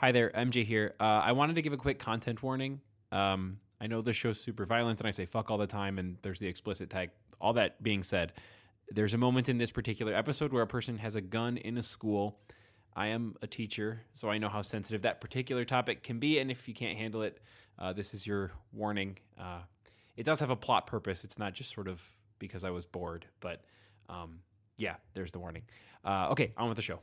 Hi there, MJ here. I wanted to give a quick content warning. I know this show's super violent and I say fuck all the time and there's the explicit tag. All that being said, there's a moment in this particular episode where a person has a gun in a school. I am a teacher, so I know how sensitive that particular topic can be, and if you can't handle it, this is your warning. It does have a plot purpose. It's not just sort of because I was bored, but yeah, there's the warning. Okay, on with the show.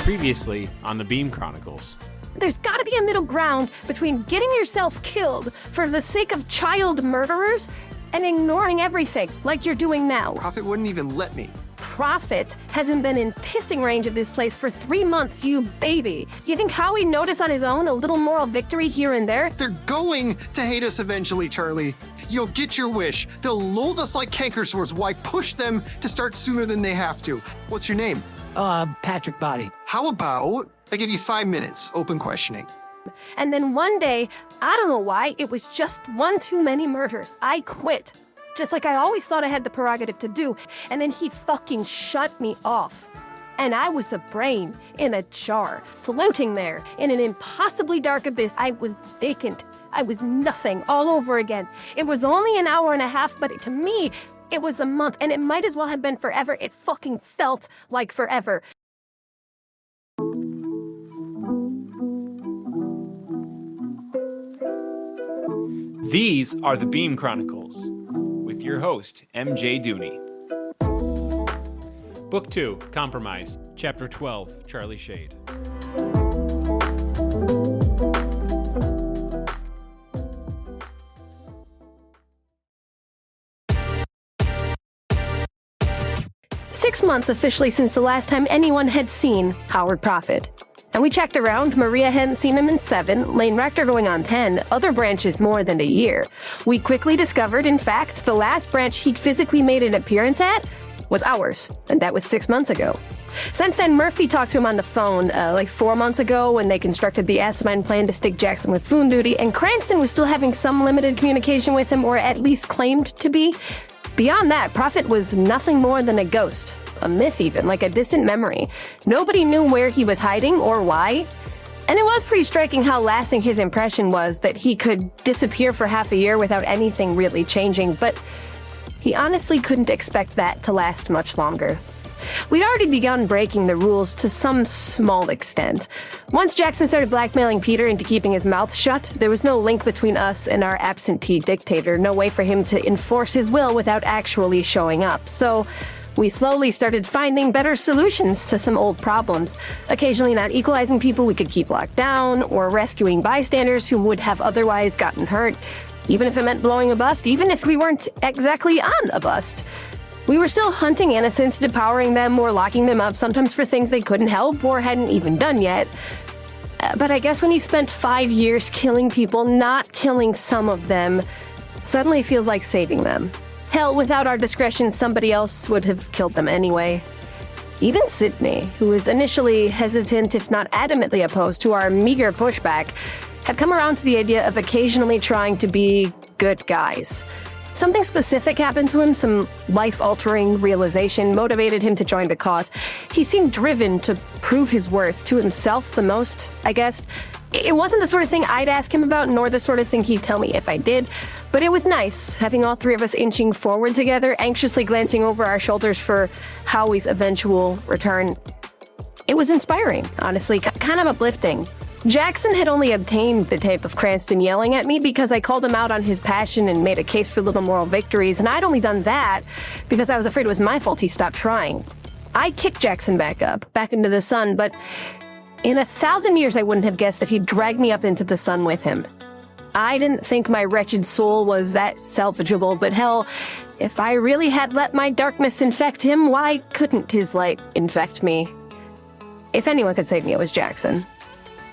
Previously on the Beam Chronicles. There's gotta be a middle ground between getting yourself killed for the sake of child murderers and ignoring everything like you're doing now. Prophet wouldn't even let me. Prophet hasn't been in pissing range of this place for 3 months, you baby. You think Howie noticed on his own a little moral victory here and there? They're going to hate us eventually, Charlie. You'll get your wish. They'll loathe us like cankersworms. Why push them to start sooner than they have to? What's your name? Patrick Body. How about I give you 5 minutes, open questioning. And then one day, I don't know why, it was just one too many murders. I quit. Just like I always thought I had the prerogative to do. And then he fucking shut me off. And I was a brain in a jar, floating there in an impossibly dark abyss. I was vacant. I was nothing all over again. It was only an hour and a half, but to me, it was a month, and it might as well have been forever. It fucking felt like forever. These are the Beam Chronicles with your host, MJ Dooney. Book 2, Compromise, Chapter 12, Charlie Shayde. Six months officially since the last time anyone had seen Howard Prophet. And we checked around. Maria hadn't seen him in 7, Lane Rector going on 10, other branches more than a year. We quickly discovered, in fact, the last branch he'd physically made an appearance at was ours, and that was 6 months ago. Since then, Murphy talked to him on the phone, 4 months ago when they constructed the asinine plan to stick Jackson with phone duty, and Cranston was still having some limited communication with him, or at least claimed to be. Beyond that, Prophet was nothing more than a ghost. A myth even, like a distant memory. Nobody knew where he was hiding or why. And it was pretty striking how lasting his impression was, that he could disappear for half a year without anything really changing, but he honestly couldn't expect that to last much longer. We'd already begun breaking the rules to some small extent. Once Jackson started blackmailing Peter into keeping his mouth shut, there was no link between us and our absentee dictator, no way for him to enforce his will without actually showing up. So we slowly started finding better solutions to some old problems, occasionally not equalizing people we could keep locked down, or rescuing bystanders who would have otherwise gotten hurt, even if it meant blowing a bust, even if we weren't exactly on a bust. We were still hunting innocents, depowering them, or locking them up, sometimes for things they couldn't help or hadn't even done yet. But I guess when you spent 5 years killing people, not killing some of them suddenly feels like saving them. Hell, without our discretion, somebody else would have killed them anyway. Even Sydney, who was initially hesitant, if not adamantly opposed to our meager pushback, had come around to the idea of occasionally trying to be good guys. Something specific happened to him, some life-altering realization motivated him to join the cause. He seemed driven to prove his worth to himself the most, I guess. It wasn't the sort of thing I'd ask him about, nor the sort of thing he'd tell me if I did, but it was nice, having all 3 of us inching forward together, anxiously glancing over our shoulders for Howie's eventual return. It was inspiring, honestly, kind of uplifting. Jackson had only obtained the tape of Cranston yelling at me because I called him out on his passion and made a case for little moral victories, and I'd only done that because I was afraid it was my fault he stopped trying. I kicked Jackson back into the sun, but in 1,000 years I wouldn't have guessed that he'd drag me up into the sun with him. I didn't think my wretched soul was that salvageable, but hell, if I really had let my darkness infect him, why couldn't his light infect me? If anyone could save me, it was Jackson.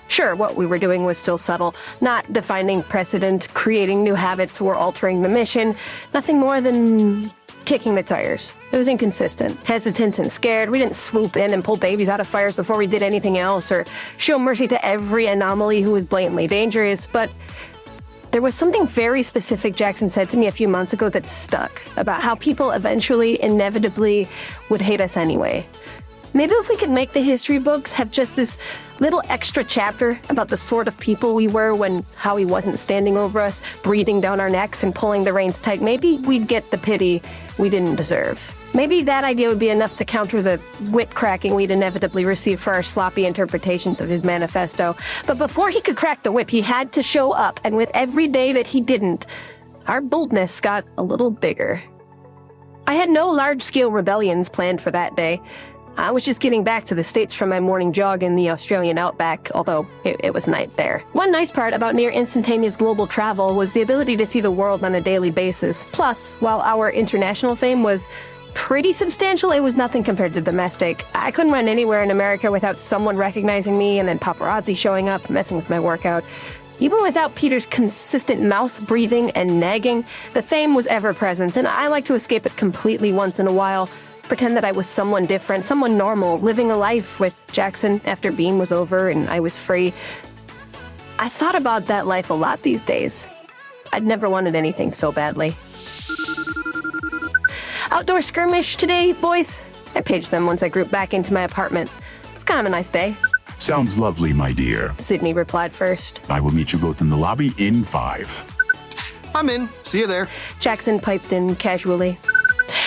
Sure, what we were doing was still subtle, not defining precedent, creating new habits, or altering the mission. Nothing more than kicking the tires. It was inconsistent, hesitant and scared. We didn't swoop in and pull babies out of fires before we did anything else, or show mercy to every anomaly who was blatantly dangerous, but there was something very specific Jackson said to me a few months ago that stuck, about how people eventually, inevitably, would hate us anyway. Maybe if we could make the history books have just this little extra chapter about the sort of people we were when Howie wasn't standing over us, breathing down our necks and pulling the reins tight, maybe we'd get the pity we didn't deserve. Maybe that idea would be enough to counter the wit-cracking we'd inevitably receive for our sloppy interpretations of his manifesto. But before he could crack the whip, he had to show up, and with every day that he didn't, our boldness got a little bigger. I had no large-scale rebellions planned for that day. I was just getting back to the States from my morning jog in the Australian outback, although it was night there. One nice part about near-instantaneous global travel was the ability to see the world on a daily basis. Plus, while our international fame was pretty substantial, it was nothing compared to domestic. I couldn't run anywhere in America without someone recognizing me and then paparazzi showing up, messing with my workout. Even without Peter's consistent mouth breathing and nagging, the fame was ever present, and I like to escape it completely once in a while. Pretend that I was someone different, someone normal, living a life with Jackson after Beam was over and I was free. I thought about that life a lot these days. I'd never wanted anything so badly. Outdoor skirmish today, boys? I paged them once I grouped back into my apartment. It's kind of a nice day. Sounds lovely, my dear. Sydney replied first. I will meet you both in the lobby in 5. I'm in. See you there. Jackson piped in casually.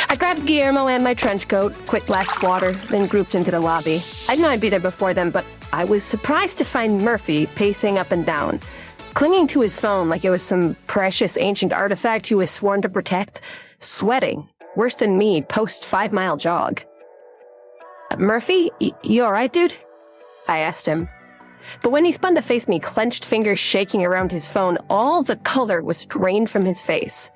I grabbed Guillermo and my trench coat, quick glass of water, then grouped into the lobby. I knew I'd be there before them, but I was surprised to find Murphy pacing up and down, clinging to his phone like it was some precious ancient artifact he was sworn to protect, sweating, worse than me, post-5-mile jog. Murphy, you alright, dude? I asked him. But when he spun to face me, clenched fingers shaking around his phone, all the color was drained from his face.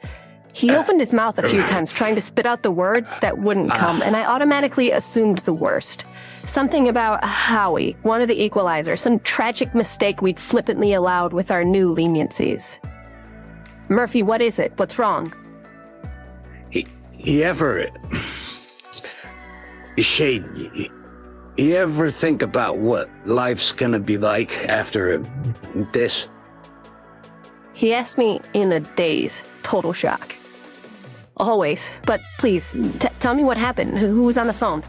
He opened his mouth a few times, trying to spit out the words that wouldn't come, and I automatically assumed the worst. Something about Howie, one of the equalizers, some tragic mistake we'd flippantly allowed with our new leniencies. Murphy, what is it? What's wrong? Shayde, you ever think about what life's gonna be like after this? He asked me in a daze, total shock. Always, but please, tell me what happened. Who was on the phone?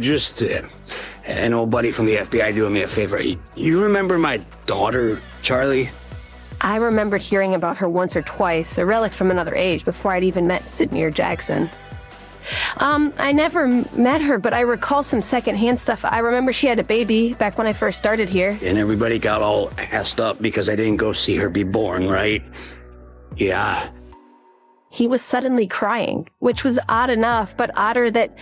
Just an old buddy from the FBI doing me a favor. You remember my daughter, Charlie? I remembered hearing about her once or twice, a relic from another age, before I'd even met Sydney or Jackson. I never met her, but I recall some secondhand stuff. I remember she had a baby back when I first started here. And everybody got all assed up because I didn't go see her be born, right? Yeah. He was suddenly crying, which was odd enough, but odder that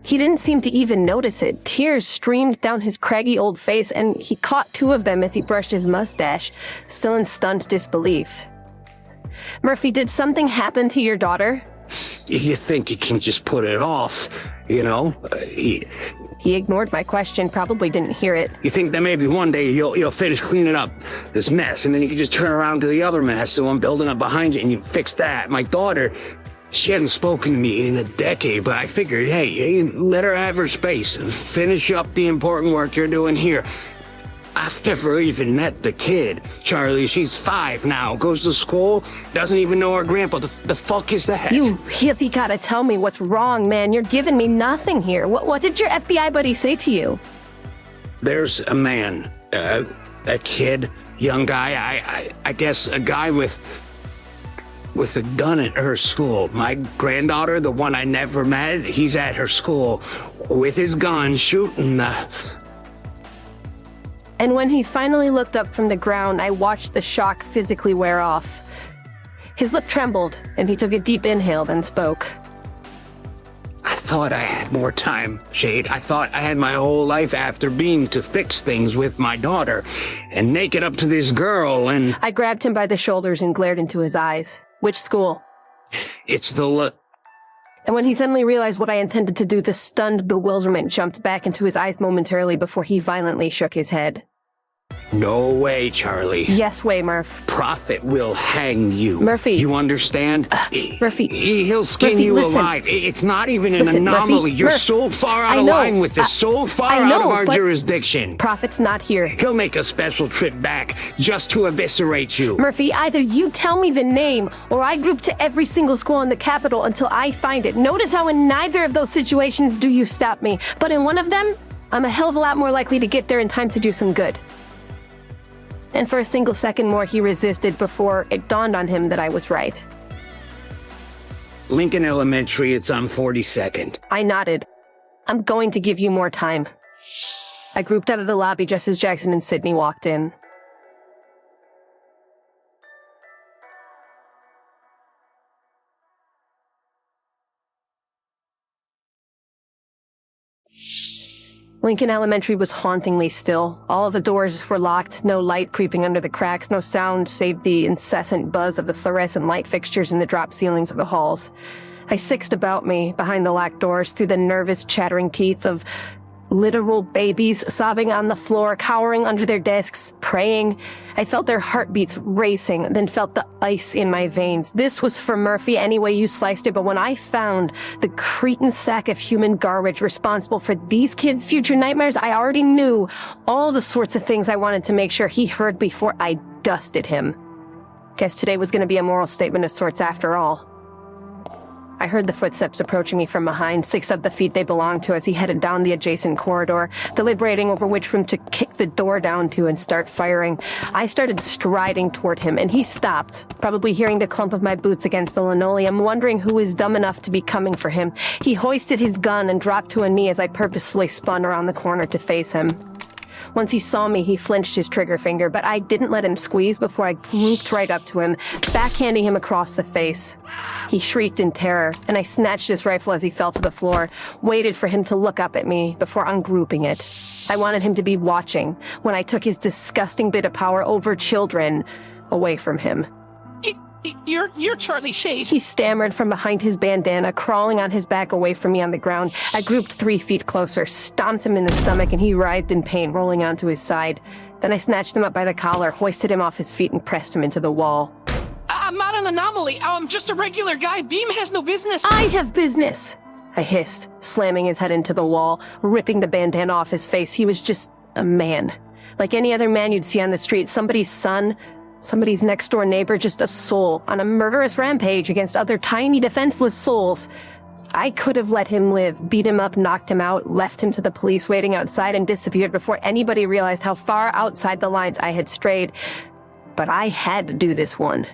he didn't seem to even notice it. Tears streamed down his craggy old face, and he caught 2 of them as he brushed his mustache, still in stunned disbelief. Murphy, did something happen to your daughter? You think you can just put it off, you know? He ignored my question, probably didn't hear it. You think that maybe one day you'll finish cleaning up this mess, and then you can just turn around to the other mess, so I'm building up behind you, and you fix that. My daughter, she hasn't spoken to me in a decade, but I figured, hey, let her have her space and finish up the important work you're doing here. I've never even met the kid. Charlie, she's 5 now, goes to school, doesn't even know her grandpa. The fuck is that? You really gotta tell me what's wrong, man. You're giving me nothing here. What did your FBI buddy say to you? There's a man, a kid, young guy, I guess a guy with a gun at her school. My granddaughter, the one I never met, he's at her school with his gun shooting And when he finally looked up from the ground, I watched the shock physically wear off. His lip trembled, and he took a deep inhale, then spoke. I thought I had more time, Shayde. I thought I had my whole life after Beam to fix things with my daughter and make it up to this girl, and... I grabbed him by the shoulders and glared into his eyes. Which school? It's the And when he suddenly realized what I intended to do, the stunned bewilderment jumped back into his eyes momentarily before he violently shook his head. No way, Charlie. Yes way, Murph. Prophet will hang you. Murphy. You understand? Murphy. He'll skin Murphy, you listen. alive. It's not even an Listen, anomaly. Murphy, You're Murph, so far out I of know. line with this, so far I out know, of our but jurisdiction. Prophet's not here. He'll make a special trip back just to eviscerate you. Murphy, either you tell me the name, or I group to every single school in the capital until I find it. Notice how in neither of those situations do you stop me. But in one of them, I'm a hell of a lot more likely to get there in time to do some good. And for a single second more, he resisted before it dawned on him that I was right. Lincoln Elementary, it's on 42nd. I nodded. I'm going to give you more time. I grouped out of the lobby just as Jackson and Sydney walked in. Lincoln Elementary was hauntingly still. All of the doors were locked, no light creeping under the cracks, no sound save the incessant buzz of the fluorescent light fixtures in the drop ceilings of the halls. I sixed about me, behind the locked doors, through the nervous, chattering teeth of literal babies sobbing on the floor, cowering under their desks, praying. I felt their heartbeats racing, then felt the ice in my veins. This was for Murphy any way you sliced it, but when I found the cretin sack of human garbage responsible for these kids' future nightmares, I already knew all the sorts of things I wanted to make sure he heard before I dusted him. Guess today was going to be a moral statement of sorts after all. I heard the footsteps approaching me from behind, 6 of the feet they belonged to as he headed down the adjacent corridor, deliberating over which room to kick the door down to and start firing. I started striding toward him, and he stopped, probably hearing the clump of my boots against the linoleum, wondering who was dumb enough to be coming for him. He hoisted his gun and dropped to a knee as I purposefully spun around the corner to face him. Once he saw me, he flinched his trigger finger, but I didn't let him squeeze before I grouped right up to him, backhanding him across the face. He shrieked in terror, and I snatched his rifle as he fell to the floor, waited for him to look up at me before ungrouping it. I wanted him to be watching when I took his disgusting bit of power over children away from him. You're Charlie Shayde. He stammered from behind his bandana, crawling on his back away from me on the ground. I grouped 3 feet closer, stomped him in the stomach, and he writhed in pain, rolling onto his side. Then I snatched him up by the collar, hoisted him off his feet, and pressed him into the wall. I'm not an anomaly. I'm just a regular guy. Beam has no business. I have business, I hissed, slamming his head into the wall, ripping the bandana off his face. He was just a man. Like any other man you'd see on the street, somebody's son, somebody's next-door neighbor, just a soul on a murderous rampage against other tiny, defenseless souls. I could have let him live, beat him up, knocked him out, left him to the police waiting outside, and disappeared before anybody realized how far outside the lines I had strayed. But I had to do this one.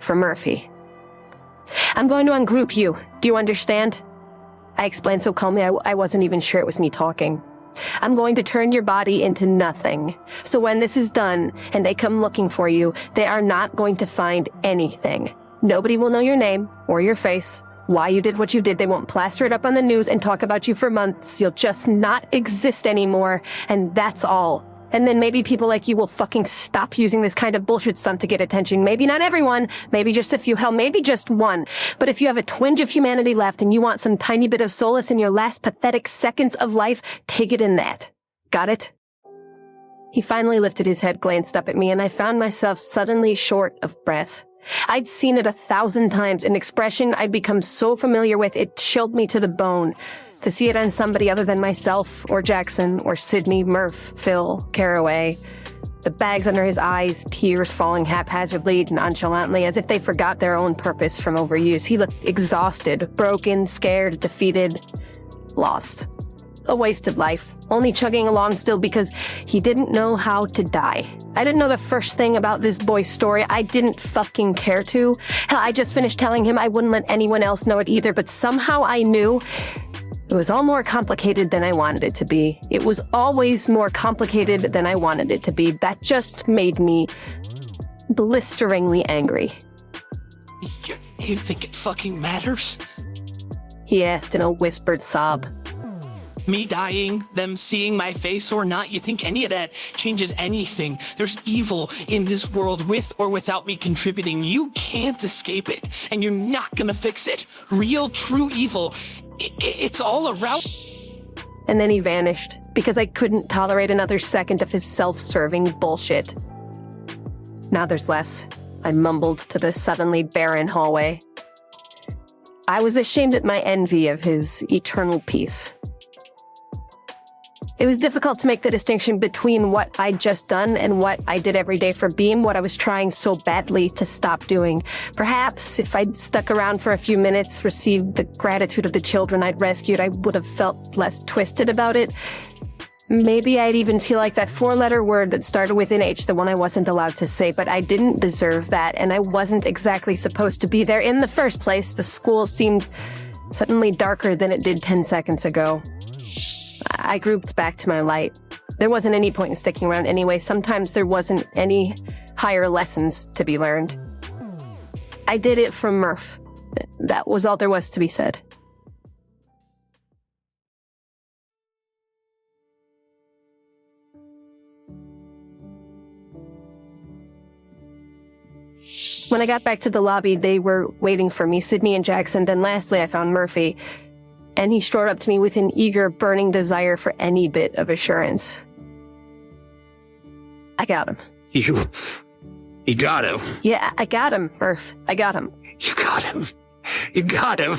For Murphy. I'm going to ungroup you. Do you understand? I explained so calmly I wasn't even sure it was me talking. I'm going to turn your body into nothing. So when this is done, and they come looking for you, they are not going to find anything. Nobody will know your name, or your face, why you did what you did. They won't plaster it up on the news and talk about you for months. You'll just not exist anymore, and that's all. And then maybe people like you will fucking stop using this kind of bullshit stunt to get attention. Maybe not everyone, maybe just a few, hell, maybe just one. But if you have a twinge of humanity left and you want some tiny bit of solace in your last pathetic seconds of life, take it in that. Got it? He finally lifted his head, glanced up at me, and I found myself suddenly short of breath. I'd seen it 1,000 times, an expression I'd become so familiar with it chilled me to the bone. To see it on somebody other than myself, or Jackson, or Sydney, Murph, Phil, Caraway. The bags under his eyes, tears falling haphazardly, nonchalantly, as if they forgot their own purpose from overuse. He looked exhausted, broken, scared, defeated, lost. A wasted life, only chugging along still because he didn't know how to die. I didn't know the first thing about this boy's story. I didn't fucking care to. Hell, I just finished telling him I wouldn't let anyone else know it either, but somehow I knew it was all more complicated than I wanted it to be. It was always more complicated than I wanted it to be. That just made me blisteringly angry. You think it fucking matters? He asked in a whispered sob. Me dying, them seeing my face or not, you think any of that changes anything? There's evil in this world with or without me contributing. You can't escape it, and you're not gonna fix it. Real, true evil, it's all around. and then he vanished because I couldn't tolerate another second of his self-serving bullshit. Now there's less, I mumbled to the suddenly barren hallway. I was ashamed at my envy of his eternal peace. It was difficult to make the distinction between what I'd just done and what I did every day for Beam, what I was trying so badly to stop doing. Perhaps if I'd stuck around for a few minutes, received the gratitude of the children I'd rescued, I would have felt less twisted about it. Maybe I'd even feel like that 4-letter word that started with an H, the one I wasn't allowed to say, but I didn't deserve that, and I wasn't exactly supposed to be there in the first place. The school seemed suddenly darker than it did 10 seconds ago. I grouped back to my light. There wasn't any point in sticking around anyway. Sometimes there wasn't any higher lessons to be learned. I did it for Murph. That was all there was to be said. When I got back to the lobby, they were waiting for me, Sydney and Jackson. Then lastly, I found Murphy. And he strode up to me with an eager, burning desire for any bit of assurance. I got him. You got him. Yeah, I got him, Murph. I got him. You got him. You got him.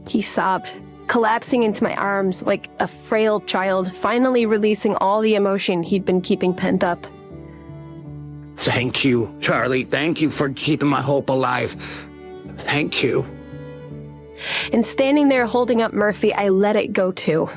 He sobbed, collapsing into my arms like a frail child, finally releasing all the emotion he'd been keeping pent up. Thank you, Charlie. Thank you for keeping my hope alive. Thank you. And standing there holding up Murphy, I let it go too.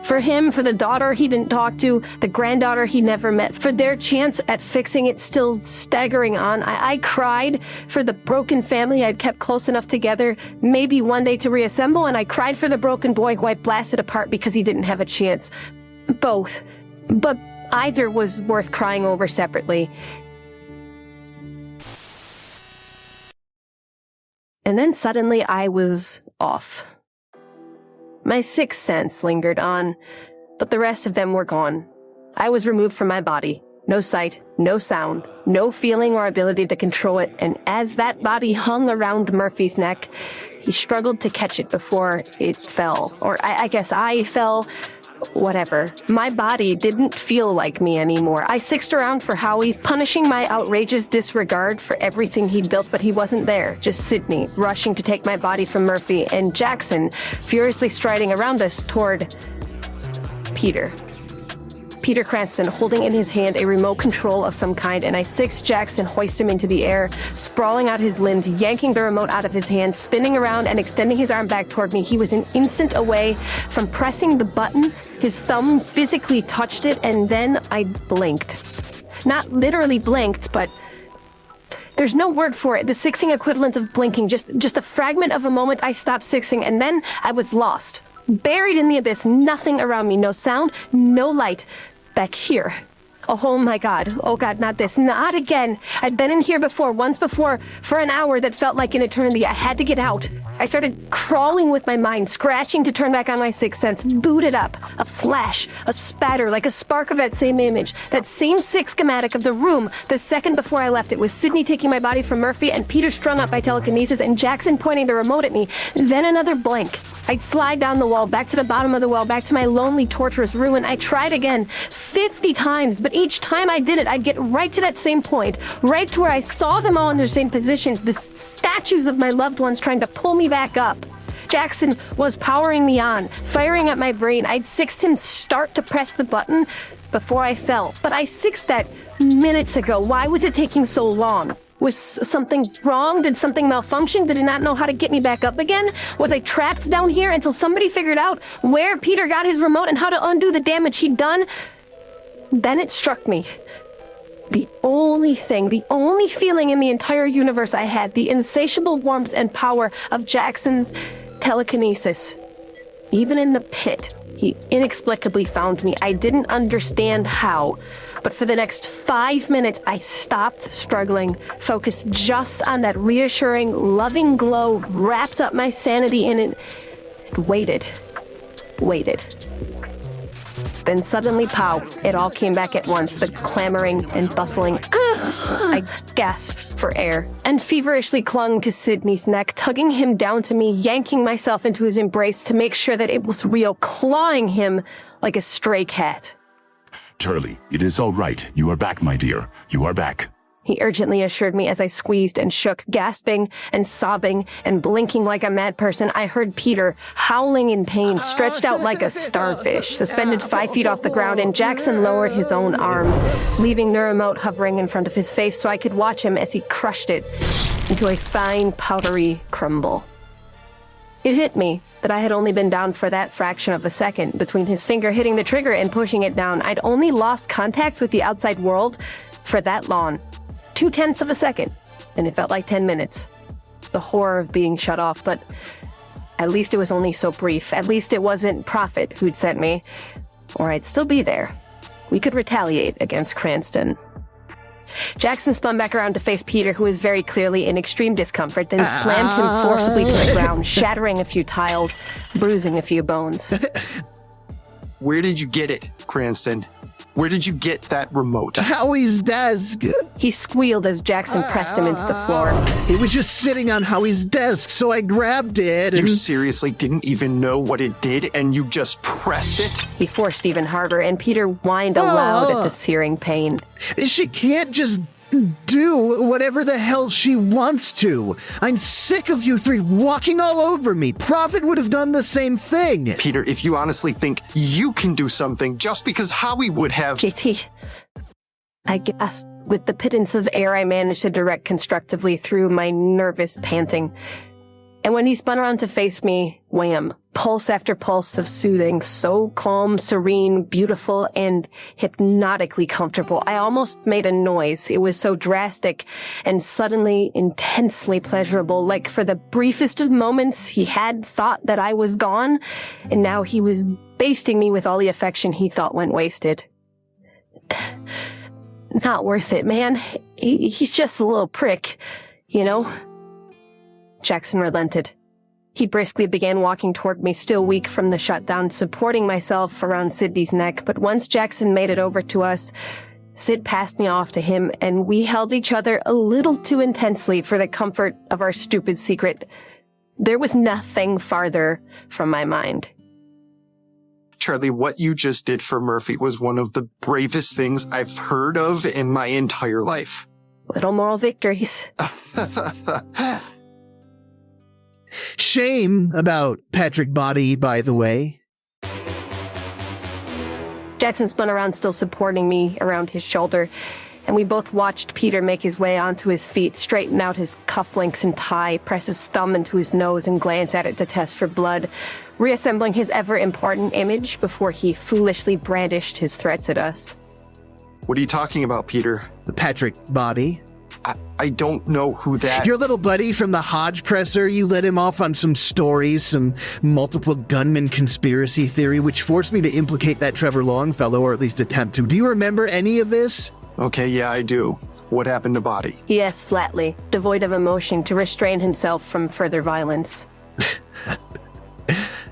For him, for the daughter he didn't talk to, the granddaughter he never met, for their chance at fixing it still staggering on, I cried for the broken family I'd kept close enough together, maybe one day to reassemble, and I cried for the broken boy who I blasted apart because he didn't have a chance. Both. But either was worth crying over separately. And then suddenly I was off. My sixth sense lingered on, but the rest of them were gone. I was removed from my body. No sight, no sound, no feeling or ability to control it, and as that body hung around Murphy's neck, he struggled to catch it before it fell. Or I guess I fell. Whatever. My body didn't feel like me anymore. I sixed around for Howie, punishing my outrageous disregard for everything he'd built, but he wasn't there. Just Sydney, rushing to take my body from Murphy, and Jackson, furiously striding around us toward Peter. Peter Cranston holding in his hand a remote control of some kind, and I sixed Jackson, hoist him into the air, sprawling out his limbs, yanking the remote out of his hand, spinning around and extending his arm back toward me. He was an instant away from pressing the button. His thumb physically touched it, and then I blinked. Not literally blinked, but there's no word for it. The sixing equivalent of blinking. Just a fragment of a moment I stopped sixing, and then I was lost. Buried in the abyss, nothing around me, no sound, no light. Back here. Oh my God. Oh God, not this. Not again. I'd been in here before, once before, for an hour that felt like an eternity. I had to get out. I started crawling with my mind, scratching to turn back on my sixth sense, booted up. A flash, a spatter, like a spark of that same image, that same sixth schematic of the room. The second before I left, it was Sydney taking my body from Murphy and Peter strung up by telekinesis and Jackson pointing the remote at me. Then another blank. I'd slide down the wall, back to the bottom of the well, back to my lonely, torturous ruin. I tried again, 50 times, but each time I did it, I'd get right to that same point, right to where I saw them all in their same positions, the statues of my loved ones trying to pull me back up. Jackson was powering me on, firing at my brain. I'd sixed him start to press the button before I fell. But I sixed that minutes ago. Why was it taking so long? Was something wrong? Did something malfunction? Did it not know how to get me back up again? Was I trapped down here until somebody figured out where Peter got his remote and how to undo the damage he'd done? Then it struck me. The only feeling in the entire universe I had, the insatiable warmth and power of Jackson's telekinesis. Even in the pit, he inexplicably found me. I didn't understand how, but for the next 5 minutes, I stopped struggling, focused just on that reassuring, loving glow, wrapped up my sanity in it, and waited. Then suddenly, pow, it all came back at once, the clamoring and bustling. I gasped for air and feverishly clung to Sydney's neck, tugging him down to me, yanking myself into his embrace to make sure that it was real, clawing him like a stray cat. Turley, it is all right. You are back, my dear. You are back. He urgently assured me as I squeezed and shook, gasping and sobbing and blinking like a mad person. I heard Peter howling in pain, stretched out like a starfish, suspended 5 feet off the ground, and Jackson lowered his own arm, leaving the remote hovering in front of his face so I could watch him as he crushed it into a fine, powdery crumble. It hit me that I had only been down for that fraction of a second between his finger hitting the trigger and pushing it down. I'd only lost contact with the outside world for that long. 0.2 of a second, and it felt like 10 minutes. The horror of being shut off, but at least it was only so brief. At least it wasn't Prophet who'd sent me, or I'd still be there. We could retaliate against Cranston. Jackson spun back around to face Peter, who was very clearly in extreme discomfort, then slammed him forcibly to the ground, shattering a few tiles, bruising a few bones. Where did you get it, Cranston? Where did you get that remote? Howie's desk. He squealed as Jackson pressed him into the floor. It was just sitting on Howie's desk, so I grabbed it and... You seriously didn't even know what it did, and you just pressed it? He forced even harder, and Peter whined aloud at the searing pain. She can't just do whatever the hell she wants to. I'm sick of you three walking all over me. Prophet would have done the same thing. Peter, if you honestly think you can do something just because Howie would have... JT, I gasped with the pittance of air I managed to direct constructively through my nervous panting. And when he spun around to face me, wham, pulse after pulse of soothing, so calm, serene, beautiful, and hypnotically comfortable. I almost made a noise. It was so drastic and suddenly intensely pleasurable, like for the briefest of moments he had thought that I was gone, and now he was basting me with all the affection he thought went wasted. Not worth it, man. He's just a little prick, you know? Jackson relented. He briskly began walking toward me, still weak from the shutdown, supporting myself around Sydney's neck. But once Jackson made it over to us, Sid passed me off to him, and we held each other a little too intensely for the comfort of our stupid secret. There was nothing farther from my mind. Charlie, what you just did for Murphy was one of the bravest things I've heard of in my entire life. Little moral victories. Shame about Patrick Body, by the way. Jackson spun around, still supporting me around his shoulder, and we both watched Peter make his way onto his feet, straighten out his cufflinks and tie, press his thumb into his nose and glance at it to test for blood, reassembling his ever-important image before he foolishly brandished his threats at us. What are you talking about, Peter? The Patrick Body. I don't know who that... Your little buddy from the Hodge presser, you let him off on some stories, some multiple gunman conspiracy theory, which forced me to implicate that Trevor Longfellow, or at least attempt to. Do you remember any of this? Okay, yeah, I do. What happened to Body? He asked flatly, devoid of emotion, to restrain himself from further violence.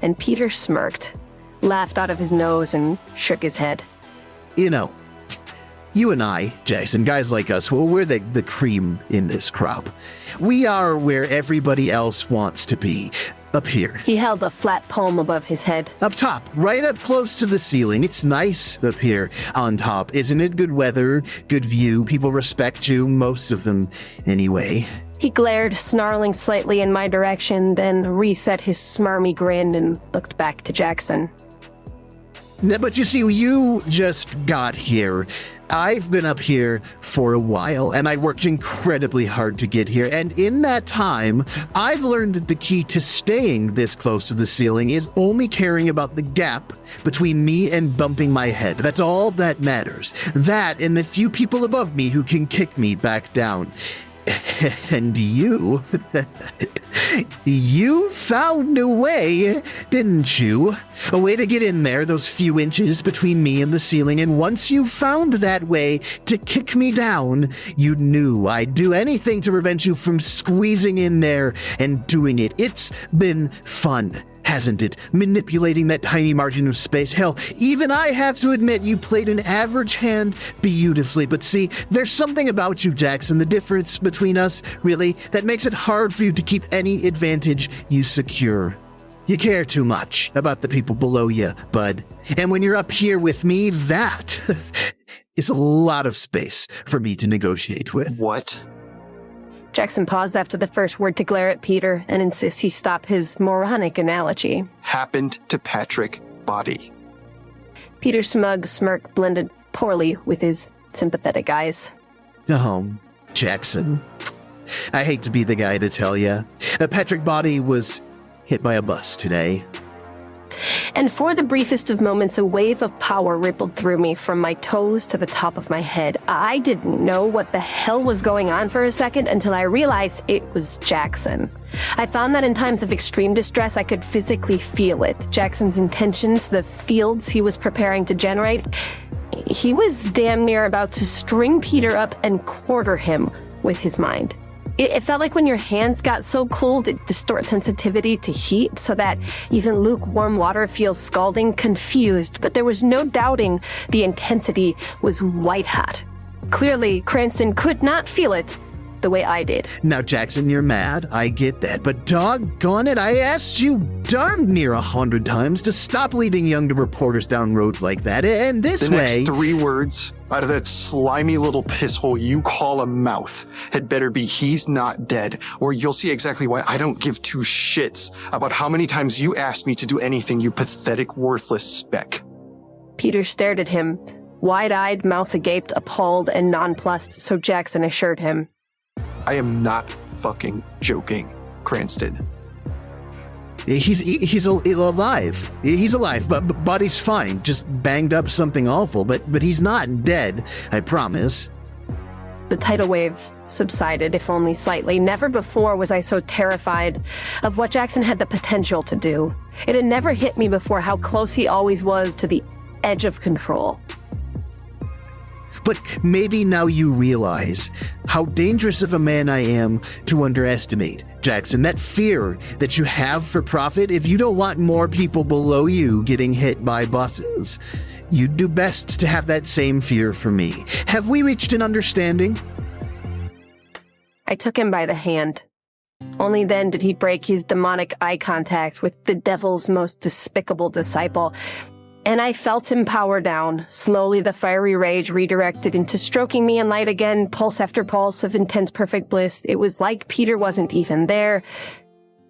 And Peter smirked, laughed out of his nose, and shook his head. You know, you and I, Jason, guys like us, well, we're the cream in this crop. We are where everybody else wants to be. Up here. He held a flat palm above his head. Up top, right up close to the ceiling. It's nice up here on top, isn't it? Good weather, good view. People respect you, most of them anyway. He glared, snarling slightly in my direction, then reset his smarmy grin and looked back to Jackson. But you see, you just got here. I've been up here for a while, and I worked incredibly hard to get here. And in that time, I've learned that the key to staying this close to the ceiling is only caring about the gap between me and bumping my head. That's all that matters. That and the few people above me who can kick me back down. And you found a way, didn't you? A way to get in there, those few inches between me and the ceiling, and once you found that way to kick me down, you knew I'd do anything to prevent you from squeezing in there and doing it. It's been fun, hasn't it? Manipulating that tiny margin of space. Hell, even I have to admit you played an average hand beautifully. But see, there's something about you, Jackson, the difference between us, really, that makes it hard for you to keep any advantage you secure. You care too much about the people below you, bud. And when you're up here with me, that is a lot of space for me to negotiate with. What? Jackson paused after the first word to glare at Peter and insist he stop his moronic analogy. Happened to Patrick Body. Peter's smug smirk blended poorly with his sympathetic eyes. Oh, Jackson. I hate to be the guy to tell you. Patrick Body was hit by a bus today. And for the briefest of moments, a wave of power rippled through me from my toes to the top of my head. I didn't know what the hell was going on for a second until I realized it was Jackson. I found that in times of extreme distress, I could physically feel it. Jackson's intentions, the fields he was preparing to generate. He was damn near about to string Peter up and quarter him with his mind. It felt like when your hands got so cold, it distorts sensitivity to heat so that even lukewarm water feels scalding, confused, but there was no doubting the intensity was white hot. Clearly, Cranston could not feel it the way I did. Now, Jackson, you're mad. I get that. But doggone it, I asked you darn near 100 times to stop leading young reporters down roads like that. And this The way... next 3 words out of that slimy little piss hole you call a mouth had better be he's not dead, or you'll see exactly why I don't give 2 shits about how many times you asked me to do anything, you pathetic, worthless speck. Peter stared at him, wide-eyed, mouth agape, appalled, and nonplussed, so Jackson assured him. I am not fucking joking, Cranston. He's alive. He's alive, but body's fine. Just banged up something awful, but he's not dead, I promise. The tidal wave subsided, if only slightly. Never before was I so terrified of what Jackson had the potential to do. It had never hit me before how close he always was to the edge of control. But maybe now you realize how dangerous of a man I am to underestimate, Jackson. That fear that you have for profit, if you don't want more people below you getting hit by buses, you'd do best to have that same fear for me. Have we reached an understanding? I took him by the hand. Only then did he break his demonic eye contact with the devil's most despicable disciple, and I felt him power down. Slowly the fiery rage redirected into stroking me in light again, pulse after pulse of intense perfect bliss. It was like Peter wasn't even there.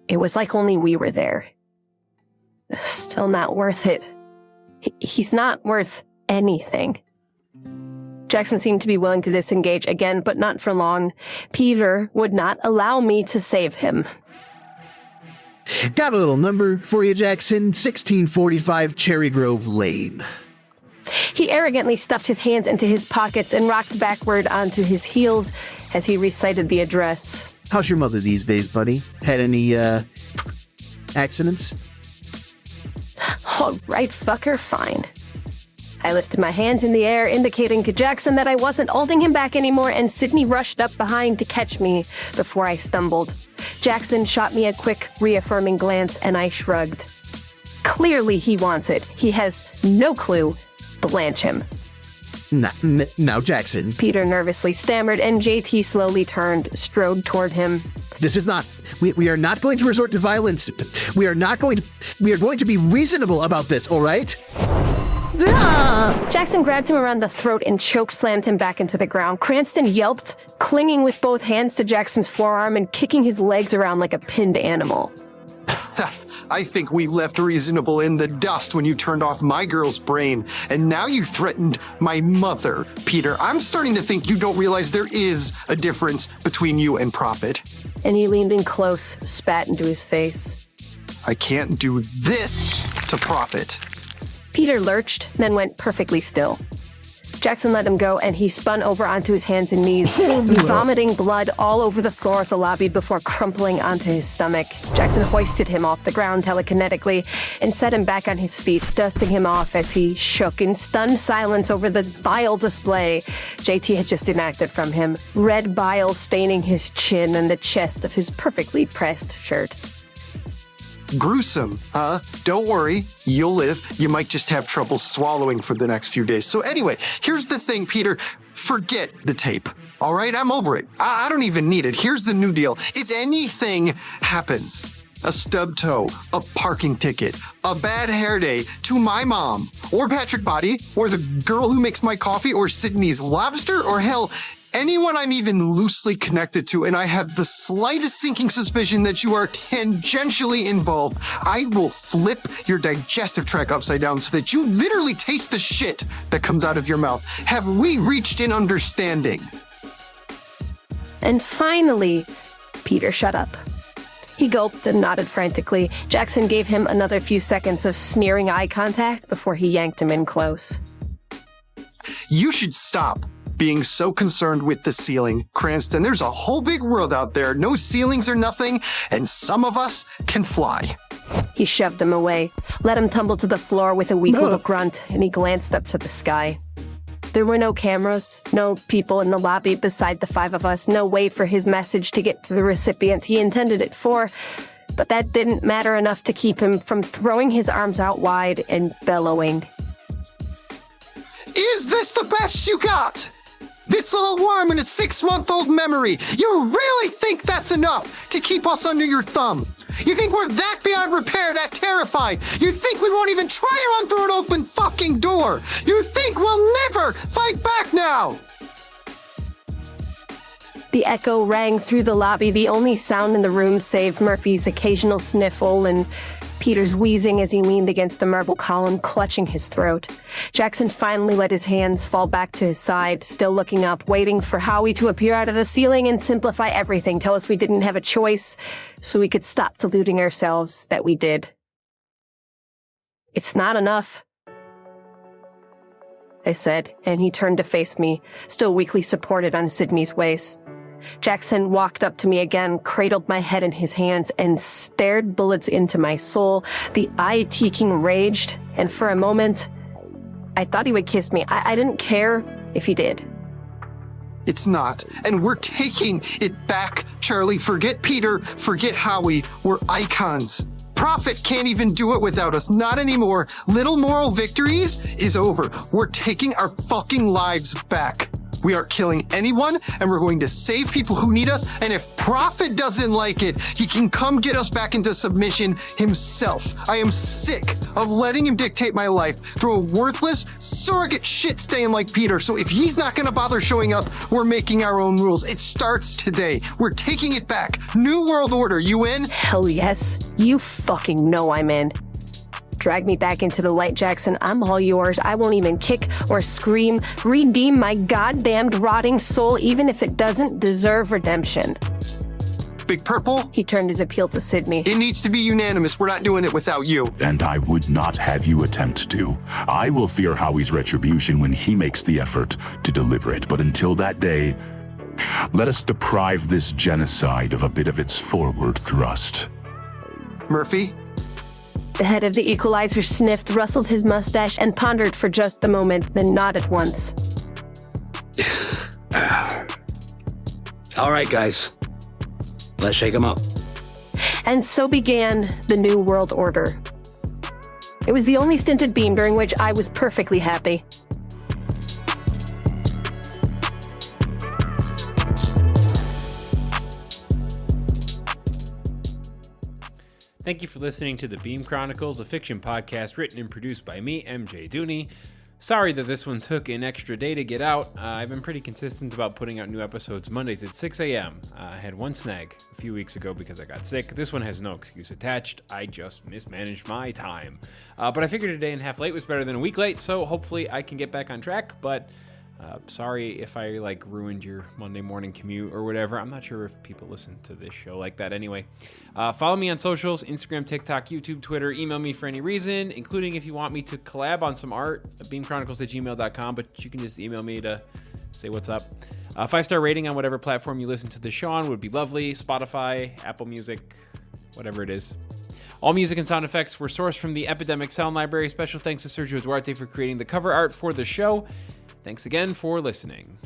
It was like only we were there. Still not worth it. He's not worth anything. Jackson seemed to be willing to disengage again, but not for long. Peter would not allow me to save him. Got a little number for you, Jackson. 1645 Cherry Grove Lane. He arrogantly stuffed his hands into his pockets and rocked backward onto his heels as he recited the address. How's your mother these days, buddy? Had any, accidents? All right, fucker, fine. I lifted my hands in the air, indicating to Jackson that I wasn't holding him back anymore, and Sydney rushed up behind to catch me before I stumbled. Jackson shot me a quick, reaffirming glance, and I shrugged. Clearly he wants it. He has no clue. Blanch him. Now, Jackson. Peter nervously stammered, and JT slowly turned, strode toward him. This is not... We are not going to resort to violence. We are going to be reasonable about this, all right? Ah! Jackson grabbed him around the throat and choke-slammed him back into the ground. Cranston yelped, clinging with both hands to Jackson's forearm and kicking his legs around like a pinned animal. I think we left reasonable in the dust when you turned off my girl's brain, and now you threatened my mother, Peter. I'm starting to think you don't realize there is a difference between you and Prophet. And he leaned in close, spat into his face. I can't do this to Prophet. Peter lurched, then went perfectly still. Jackson let him go, and he spun over onto his hands and knees, vomiting blood all over the floor of the lobby before crumpling onto his stomach. Jackson hoisted him off the ground telekinetically and set him back on his feet, dusting him off as he shook in stunned silence over the bile display JT had just enacted from him, red bile staining his chin and the chest of his perfectly pressed shirt. Gruesome, huh? Don't worry, you'll live. You might just have trouble swallowing for the next few days. So anyway, here's the thing, Peter. Forget the tape. All right, I'm over it. I don't even need it. Here's the new deal. If anything happens, a stub toe, a parking ticket, a bad hair day to my mom, or Patrick Body, or the girl who makes my coffee, or Sydney's lobster, or hell, anyone I'm even loosely connected to, and I have the slightest sinking suspicion that you are tangentially involved, I will flip your digestive tract upside down so that you literally taste the shit that comes out of your mouth. Have we reached an understanding? And finally, Peter shut up. He gulped and nodded frantically. Jackson gave him another few seconds of sneering eye contact before he yanked him in close. You should stop being so concerned with the ceiling, Cranston. There's a whole big world out there. No ceilings or nothing, and some of us can fly. He shoved him away, let him tumble to the floor with a weak little grunt, and he glanced up to the sky. There were no cameras, no people in the lobby beside the five of us, no way for his message to get to the recipient he intended it for, but that didn't matter enough to keep him from throwing his arms out wide and bellowing. Is this the best you got? This little worm and its 6-month-old memory. You really think that's enough to keep us under your thumb? You think we're that beyond repair, that terrified? You think we won't even try to run through an open fucking door? You think we'll never fight back now? The echo rang through the lobby, the only sound in the room save Murphy's occasional sniffle and Peter's wheezing as he leaned against the marble column, clutching his throat. Jackson finally let his hands fall back to his side, still looking up, waiting for Howie to appear out of the ceiling and simplify everything, tell us we didn't have a choice, so we could stop deluding ourselves that we did. It's not enough, I said, and he turned to face me, still weakly supported on Sydney's waist. Jackson walked up to me again, cradled my head in his hands, and stared bullets into my soul. The eye-teaking raged, and for a moment, I thought he would kiss me. I didn't care if he did. It's not, and we're taking it back, Charlie. Forget Peter, forget Howie. We're icons. Prophet can't even do it without us. Not anymore. Little moral victories is over. We're taking our fucking lives back. We aren't killing anyone, and we're going to save people who need us, and if Prophet doesn't like it, he can come get us back into submission himself. I am sick of letting him dictate my life through a worthless, surrogate shit stain like Peter, so if he's not gonna bother showing up, we're making our own rules. It starts today. We're taking it back. New world order, you in? Hell yes. You fucking know I'm in. Drag me back into the light, Jackson. I'm all yours. I won't even kick or scream. Redeem my goddamned rotting soul, even if it doesn't deserve redemption. Big Purple? He turned his appeal to Sydney. It needs to be unanimous. We're not doing it without you. And I would not have you attempt to. I will fear Howie's retribution when he makes the effort to deliver it. But until that day, let us deprive this genocide of a bit of its forward thrust. Murphy? The head of the Equalizer sniffed, rustled his mustache, and pondered for just a moment, then nodded once. All right, guys. Let's shake them up. And so began the New World Order. It was the only stinted beam during which I was perfectly happy. Thank you for listening to The Beam Chronicles, a fiction podcast written and produced by me, MJ Dooney. Sorry that this one took an extra day to get out. I've been pretty consistent about putting out new episodes Mondays at 6 a.m. I had one snag a few weeks ago because I got sick. This one has no excuse attached. I just mismanaged my time. But I figured a day and a half late was better than a week late, so hopefully I can get back on track. But sorry if I ruined your Monday morning commute or whatever. I'm not sure if people listen to this show like that anyway. Follow me on socials, Instagram, TikTok, YouTube, Twitter. Email me for any reason, including if you want me to collab on some art, beamchronicles@gmail.com, but you can just email me to say what's up. 5-star rating on whatever platform you listen to the show on would be lovely. Spotify, Apple Music, whatever it is. All music and sound effects were sourced from the Epidemic Sound Library. Special thanks to Sergio Duarte for creating the cover art for the show. Thanks again for listening.